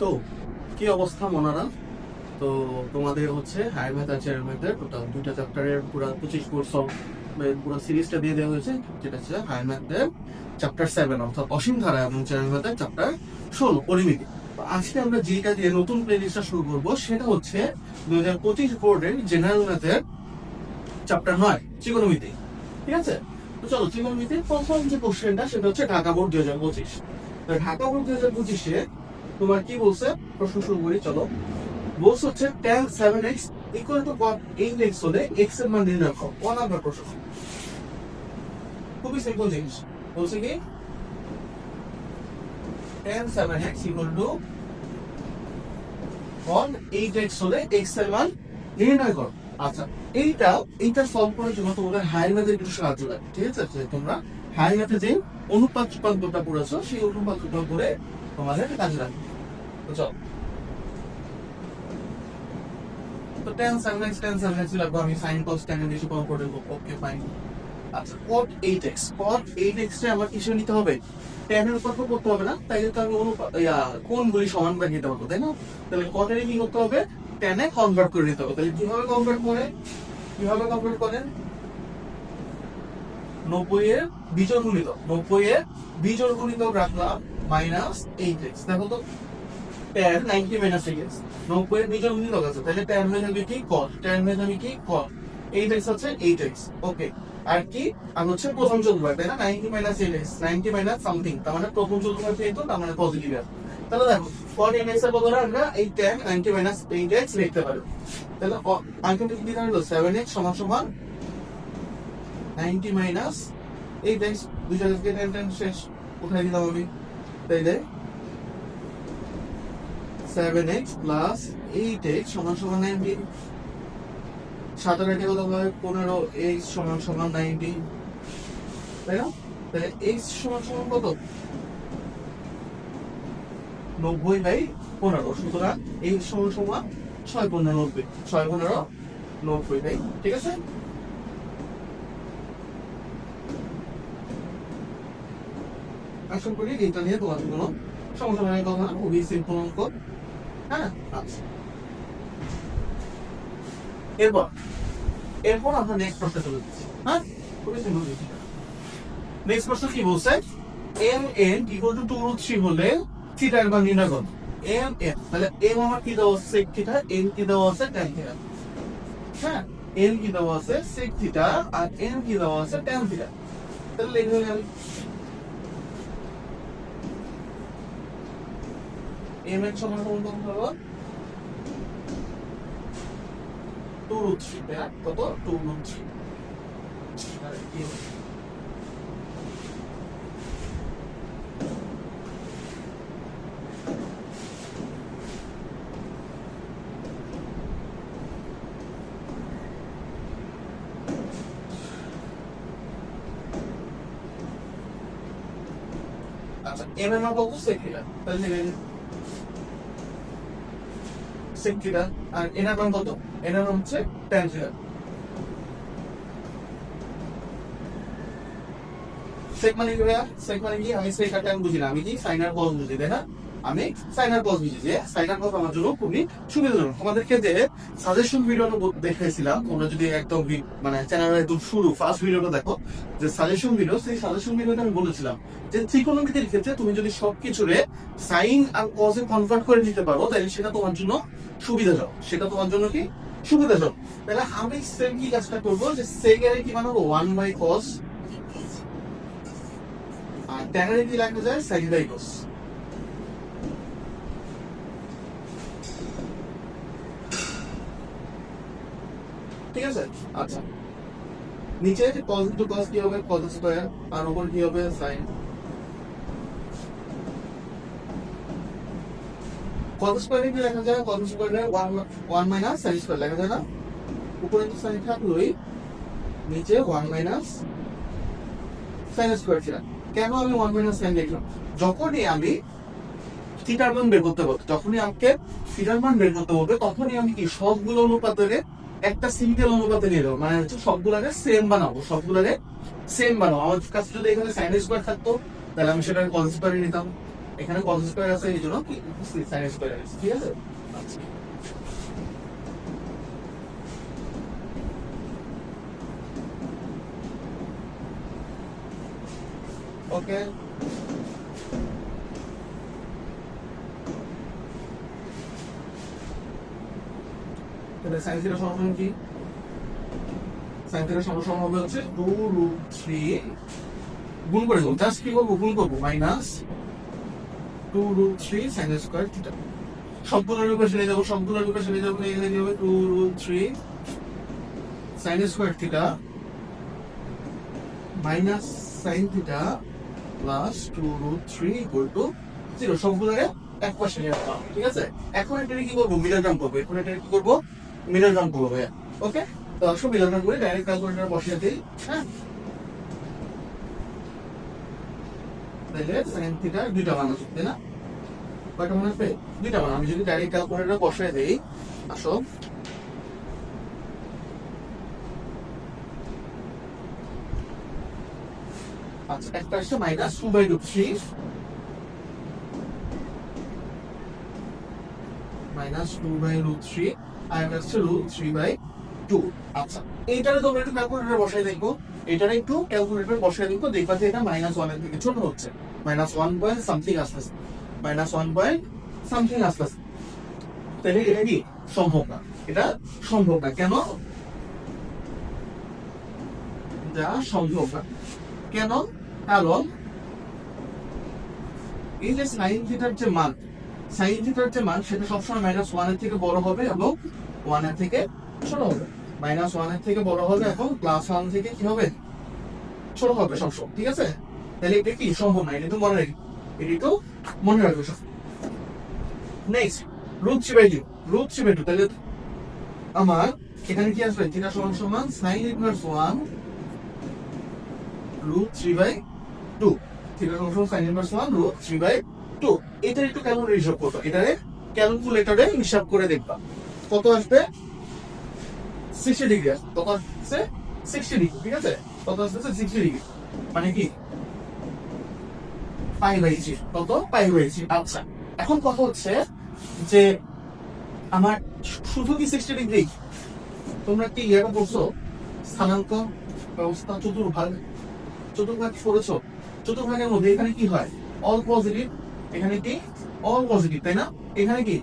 তো কি অবস্থা মনারা? তো তোমাদের হচ্ছে হায়ার ম্যাথ আর জেনারেল ম্যাথের টোটাল দুইটা চ্যাপ্টারের পুরো 25 কোর্স পুরো সিরিজটা দিয়ে দেওয়া হয়েছে, যেটা হচ্ছে হায়ার ম্যাথের চ্যাপ্টার 7 অর্থাৎ অসীম ধারা এবং জেনারেল ম্যাথের চ্যাপ্টার 16 পরিমিতি। তো আজকে আমরা যেটা দিয়ে নতুন প্লেলিস্টটা শুরু করবো সেটা হচ্ছে 2025 বোর্ডের জেনারেল ম্যাথের চ্যাপ্টার 9 ত্রিকোণমিতি। ঠিক আছে, তো চলো ত্রিকোণমিতির প্রথম যে কোশ্চেনটা সেটা হচ্ছে ঢাকা বোর্ড 2025। ঢাকা বোর্ড 2025-এ তোমার কি বলছে, প্রশ্ন শুরু করি চলো। বলছে হচ্ছে tan 7x equal to cot 8x হলে x এর মান নির্ণয় করো। 1 নাম্বার প্রশ্ন, খুবই সিম্পল জিনিস। বলছে কি tan 7x equal to cot 8x হলে x এর মান নির্ণয় করো। আচ্ছা, এইটা সলভ করার জন্য তোমাদের হায়ার ম্যাথের একটু সাহায্য লাগে। ঠিক আছে, তোমরা হায়ার ম্যাথে যে অনুপাত রূপান্তরটা পড়েছো সেই অনুপাত রূপান্তর করে তোমাদের কাজে লাগবে। তো চলো, তো tan 7x লাগবে, আমি sin cos tan এর বেশি কমফোর্টেবল। Okay fine. আচ্ছা, cot 8x টা আমার কিছু নিতে হবে, tan এর উপর করতে হবে না, তাই তো আমি অনুপাত কোণগুলি সমান করে নিতে পারবো, তাই না? তাহলে cot এর কি করতে হবে, tan এ কনভার্ট করে নিতে হবে। তাহলে কিভাবে কনভার্ট করেন 90 এর বিজোড় গুণিতক রাখলাম মাইনাস 8x। দেখো তো tan 90 মাইনাস 8x, 90 এর বিজোড় গুণিতক আছে, তাহলে tan হয়ে যাবে কি cot, 8x হচ্ছে 8x। ওকে, আর কি আর হচ্ছে প্রথম চতুর্ভাগ, তাই না? 90 মাইনাস 8x, 90 মাইনাস সামথিং, তার মানে প্রথম চতুর্ভাগ পেয়ে তো তার মানে পজিটিভ আছে। তাহলে দেখো cot 8x এর বদলে আমরা এই tan 90 মাইনাস 8x লিখতে পারি। তাহলে আলটিমেটলি কি দাঁড়ালো, 7x সমান সমান 90 মাইনাস 8x। দুইটা থেকে tan শেষ, কোথায় দিলাম আমি? তাইলে 7x প্লাস 8x সমান সমান 90। 7 আর 8 কত হয় 15, x সমান সমান 90, তাই না? তাহলে x সমান সমান কত, 90/15। সুতরাং x সমান সমান 6×15, 6×15 তাই, ঠিক আছে? আশা করি এটা নিয়ে তোমাদের কোনো সমস্যা নেই, কথা না, খুবই সিম্পল অঙ্ক। হ্যাঁ, আচ্ছা, এরপর আমরা নেক্সট প্রশ্নে চলে যাচ্ছি। হ্যাঁ, খুবই সিম্পল জিনিস। নেক্সট প্রশ্ন কি বলছে, mn ইকুয়াল টু 2√3 হলে থিটা এর মান নির্ণয় করো। mn, তাহলে m আমার কি দেওয়া আছে sec থিটা, n কি দেওয়া আছে tan থিটা। হ্যাঁ, n কি দেওয়া আছে sec থিটা আর n কি দেওয়া আছে tan থিটা। তাহলে লিখে নিলাম mn সমান সমান কত হবে, 2√3, তাই না? কত, 2√3। আচ্ছা, m এর মান কত, sec থিটা, তাহলে sec থিটা, আর n এর মান কত, n এর মান হচ্ছে tan থিটা। sec মানে কি ভাইয়া, sec মানে কি, আমি sec আর tan বুঝি না, আমি কি sin আর cos বুঝি, তাই না? আমি sin আর cos বুঝি, যে sin আর cos আমার জন্য খুবই সুবিধাজনক। তোমাদেরকে যে সাজেশন ভিডিওটা দেখাইছিলাম, তোমরা যদি একদম মানে চ্যানেলের একদম শুরু ফার্স্ট ভিডিওটা দেখো, যে সাজেশন ভিডিও, সেই সাজেশন ভিডিওতে আমি বলেছিলাম যে ত্রিকোণমিতির ক্ষেত্রে তুমি যদি সবকিছুরে sin আর cos এ কনভার্ট করে নিতে পারো, তাহলে সেটা তোমার জন্য সুবিধাজনক, সেটা তোমার জন্য কি সুবিধাজনক। তাহলে আমি সেম কি কাজটা করবো, যে sec এর কি বানাবো 1/cos, আর tan এর কি লেখা যায় sin/cos। ঠিক আছে, আচ্ছা, নিচে cos into cos কি হবে, cos স্কয়ার, আর উপর কি হবে sin। cos স্কয়ারে কি লেখা যায়, cos স্কয়ারে 1 মাইনাস sin স্কয়ার লেখা যায় না? উপরে তো sin থাকলোই, নিচে 1 মাইনাস sin স্কয়ার ছিল। কেন আমি 1 মাইনাস sin লিখলাম, যখনই আমি থিটার মান বের করতে বলবো, তখনই আমি কি সবগুলো অনুপাতের একটা সিঙ্গেল অনুপাতে নিয়ে যাবো, মানে হচ্ছে সবগুলোকে সেম বানাবো। আমার কাছে যদি এখানে sin স্কয়ার থাকতো, তাহলে আমি সেটাকে cos স্কয়ারে নিতাম। এখানে cos স্কয়ার আছে এই জন্য কি sin স্কয়ার আছে, ঠিক আছে? আচ্ছা ওকে, তাহলে sin থিটা সমান কি? sin থিটা সমান হবে হচ্ছে 2√3 গুণ করে দেবো, জাস্ট কি করবো গুণ করবো, মাইনাস 2√3 sin স্কয়ার থিটা। সম্পূর্ণের উপর চলে যাবো, সম্পূর্ণের উপর চলে যাবো, এখানে কি হবে 2√3 sin square theta minus sin theta plus 2√3 equal to 0। সম্পূর্ণের এক পাশে নিয়ে আসলাম, ঠিক আছে? এখন এটা কি করবো, মিডল টার্ম করবো। এখন এটা কি করবো, মিডল টার্ম করবো ভাইয়া। ওকে, তো আসো মিডল টার্ম করে ডাইরেক্ট ক্যালকুলেটর বসিয়ে দিই। হ্যাঁ, তাহলে sin থিটা দুইটা মান আছে, তাই না? কয়টা মান আসবে? দুইটা মান। আমি যদি ডাইরেক্ট ক্যালকুলেটর বসিয়ে দেই, আসো আচ্ছা, একটা আসছে মাইনাস 2/√3 মাইনাস 2/√3 আর একটা হচ্ছে √3/2। আচ্ছা, এইটারে তোমরা একটু ক্যালকুলেটর বসাই দেখো, এটারে একটু ক্যালকুলেটর বসাই দেখো, দেখবা যে এটা -1 এর থেকে ছোট হচ্ছে, -1 পয়েন্ট সামথিং আসতেছে, -1 পয়েন্ট সামথিং আসতেছে। তাহলে এটা কি সম্ভব না, এটা সম্ভব না। কেন এটা সম্ভব না? কেন? কারণ এই যে sin থিটার যে মান, sin থিটার যে মান সেটা সবসময় -1 এর থেকে বড় হবে এবং 1 এর থেকে ছোট হবে। -1 এর থেকে বড় হবে এবং +1 থেকে কি হবে, ছোট হবে সবসময়, ঠিক আছে? তাহলে এটা কি সম্ভব না, এটা তো মনে রাখবে, এটা তো মনে রাখবে সব। নেক্সট √3/2, √3/2, তাহলে আমার এখানে কি আসবে, থিটা সমান সমান sin ইনভার্স 1 √3/2, থিটা সমান সমান sin ইনভার্স 1 √3/2। এটা একটু ক্যালকুলেটর হিসাব করো, এটারে ক্যালকুলেটরে হিসাব করে দেখবা কত আসবে। 60 ডিগ্রি আসবে, কত আসছে 60 ডিগ্রি, ঠিক আছে? কত আসছে 60 ডিগ্রি, মানে কি π/3, কত π/3। আচ্ছা, এখন কথা হচ্ছে যে আমার শুধু কি 60 ডিগ্রি, তোমরা কি এটা করছো স্থানাঙ্ক ব্যবস্থা চতুর্ভাগ, চতুর্ভাগ করেছো? চতুর্ভাগের মধ্যে এখানে কি হয়, অল পজিটিভ, এখানে কি অল পজিটিভ, তাই না? এখানে কি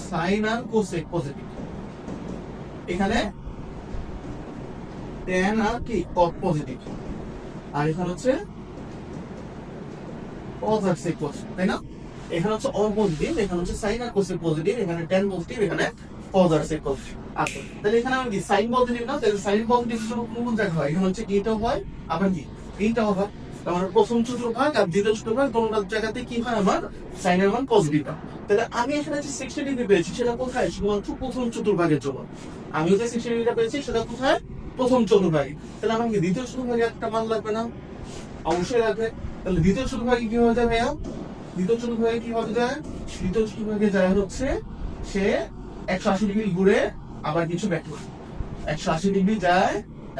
সাইন আর কোসেক পজিটিভ, এখানে tan আর কি cos পজিটিভ, আর এখানে হচ্ছে cos আর sec পজিটিভ, তাই না? এখানে হচ্ছে অল পজিটিভ, এখানে হচ্ছে সাইন আর কোসেক পজিটিভ, এখানে tan পজিটিভ, এখানে cos আর sec পজিটিভ। আচ্ছা, তাহলে এখানে আমি কি সাইন পজিটিভ না, তাহলে সাইন পজিটিভ কোন জায়গায় হয়, এখানে হচ্ছে এটাও হয়, আবার কি এইটাও হয়। আমার প্রথম চতুর্ভাগ আর দ্বিতীয় চতুর্ভাগ দুটোর জায়গাতে কি হয়, আমার সাইনের মান পজিটিভ হয়। তাহলে আমি এখানে যে 60 ডিগ্রি পেয়েছি সেটা কোথায়, শুধুমাত্র প্রথম চতুর্ভাগের জন্য। আমি যে 60 ডিগ্রিটা পেয়েছি সেটা কোথায়, প্রথম চতুর্ভাগে। তাহলে আমাকে দ্বিতীয় চতুর্ভাগে একটা মান লাগবে না? অবশ্যই লাগবে। তাহলে দ্বিতীয় চতুর্ভাগে কি হয়ে যায় ভাইয়া, দ্বিতীয় চতুর্ভাগে কি হতে যায়, দ্বিতীয় চতুর্ভাগে যায় হচ্ছে সে 180 ডিগ্রি ঘুরে আবার কিছু ব্যাক করে, 180 ডিগ্রি যায়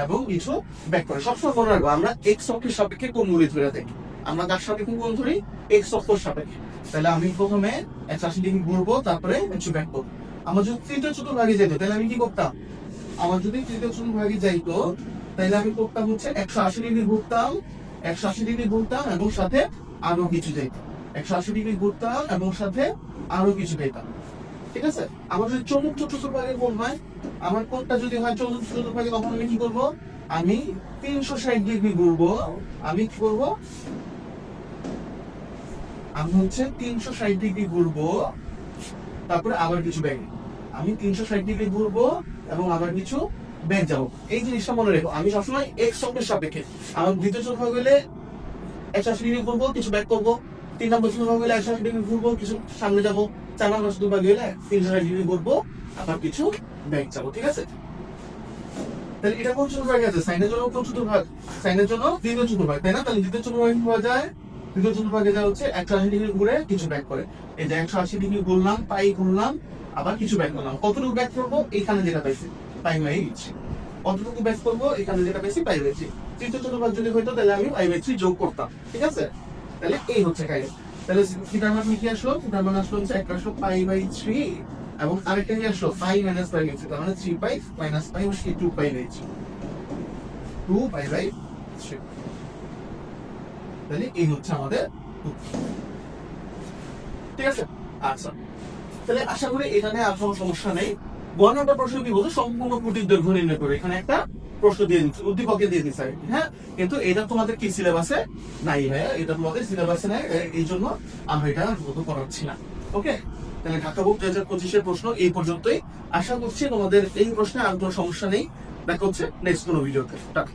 এবং কিছু ব্যাক করে। সবসময় মনে রাখবো আমরা এক্স অক্ষের সাপেক্ষে কোণ গুলি ধরে দেখি, আমরা কার সাপেক্ষে কোণ ধরি, এক্স অক্ষের সাপেক্ষে। তাহলে আমি প্রথমে 180 ডিগ্রি ঘুরবো, তারপরে কিছু ব্যাক করবো। আমার যদি তৃতীয় চতুর্ভাগে যেত তাহলে আমি কি করতাম, আমার যদি তৃতীয় চতুর্ভাগে যাইতো তাহলে আমি করতাম হচ্ছে 180 ডিগ্রি ঘুরতাম, 180 ডিগ্রি ঘুরতাম এবং সাথে আরো কিছু যাইতাম, 180 ডিগ্রি ঘুরতাম এবং সাথে আরো কিছু যাইতাম, ঠিক আছে? আমার যদি চতুর্থ চতুর্ভাগে কোণ হয়, আমার কোণটা যদি হয় চতুর্থ চতুর্ভাগে, তখন আমি কি করবো, আমি 360 ডিগ্রি ঘুরবো। আমি কি করবো, আমি হচ্ছে 360 ডিগ্রি ঘুরবো, তারপরে আবার কিছু ব্যাক। আমি 360 ডিগ্রি ঘুরবো এবং আবার কিছু ব্যাক যাবো। এই জিনিসটা মনে রেখো, আমি সবসময় এক্স অক্ষের সাপেক্ষে। আমার দ্বিতীয় চতুর্ভাগ হলে 180 ডিগ্রি ঘুরবো, কিছু ব্যাক করবো। 3 নম্বর চতুর্ভাগ হলে 180 ডিগ্রি ঘুরবো, কিছু সামনে যাবো। 4 নম্বর চতুর্ভাগ হলে 360 ডিগ্রি ঘুরবো, আবার কিছু ব্যাক যাবো, ঠিক আছে? তাহলে এটা কোন চতুর্ভাগ আছে, সাইনের জন্য কোন চতুর্ভাগ, সাইনের জন্য দ্বিতীয় চতুর্ভাগ, তাই না? তাহলে দ্বিতীয় চতুর্ভাগ কি হয়ে যায়, দ্বিতীয় চতুর্ভাগে যা হচ্ছে 180 ডিগ্রি ঘুরে কিছু ব্যাক করে। এই যে 180 ডিগ্রি ঘুরলাম, পাই ঘুরলাম, আবার কিছু ব্যাক করলাম। কতটুকু ব্যাক করবো, এখানে যেটা পাইছি পাই বাই দিচ্ছি। কতটুকু ব্যাক করবো, এখানে যেটা পাইছি পাই বাই। তৃতীয় চতুর্ভাগ যদি হইতো তাহলে আমি পাই বাই যোগ করতাম, ঠিক আছে? তাহলে এই হচ্ছে কাহিনী। তাহলে থিটার মান কি আসলো? থিটার মান আসলো হচ্ছে একটা আসলো পাই বাই 3 এবং আরেকটা কি আসলো পাই মাইনাস পাই গেছে, তার মানে 3 পাই মাইনাস পাই হচ্ছে 2 পাই নিয়েছি, 2 পাই বাই 3। তাহলে এই হচ্ছে আমাদের উত্তর। ঠিক আছে, আচ্ছা তাহলে আশা করি এখানে আর কোনো সমস্যা নেই। গণনাটা প্রশ্ন কি বলছে, সম্পূর্ণ কুটির দৈর্ঘ্য নির্ণয় করে এখানে একটা প্রশ্ন দিয়ে দিচ্ছে, উদ্দীপকে দিয়ে দিচ্ছে, হ্যাঁ। কিন্তু এটা তোমাদের কি সিলেবাসে নাই ভাইয়া, এটা তোমাদের সিলেবাসে নাই, এই জন্য আমরা এটা করাচ্ছি না। ওকে, তাহলে ঢাকা বুক 2025-এর প্রশ্ন এই পর্যন্তই। আশা করছি তোমাদের এই প্রশ্নে আর কোনো সমস্যা নেই। দেখা হচ্ছে নেক্সট কোনো ভিডিওতে। টাটা।